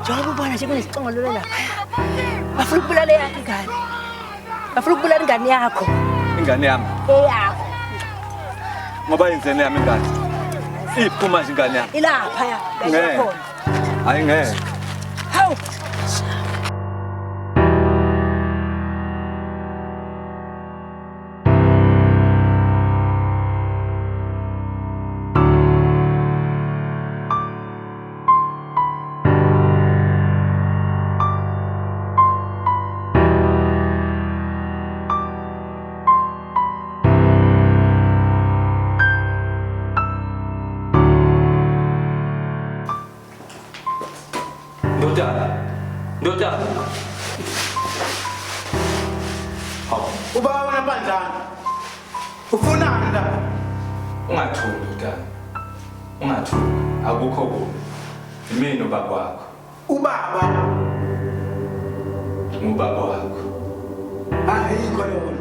Njengoba ubona nje kunesicongololo laphaya. Bafuna ukubulala yakho ingane. Bafuna ukubulala ingane yakho. Ingane yami. Eyakho. Ngoba yenzene yami ingane. Iphuma nje ingane yami. Ilaphaya. Ngeke. Hayi ngeke. Hawu. Ndoda. Hawu, Ubaba unabanjani? Ufunani la? ungathuli Ndoda. Ungathuli. Akukho kubi. Yimi nobaba wakho. Ubaba. Ngubaba wakho. Ayikho yona.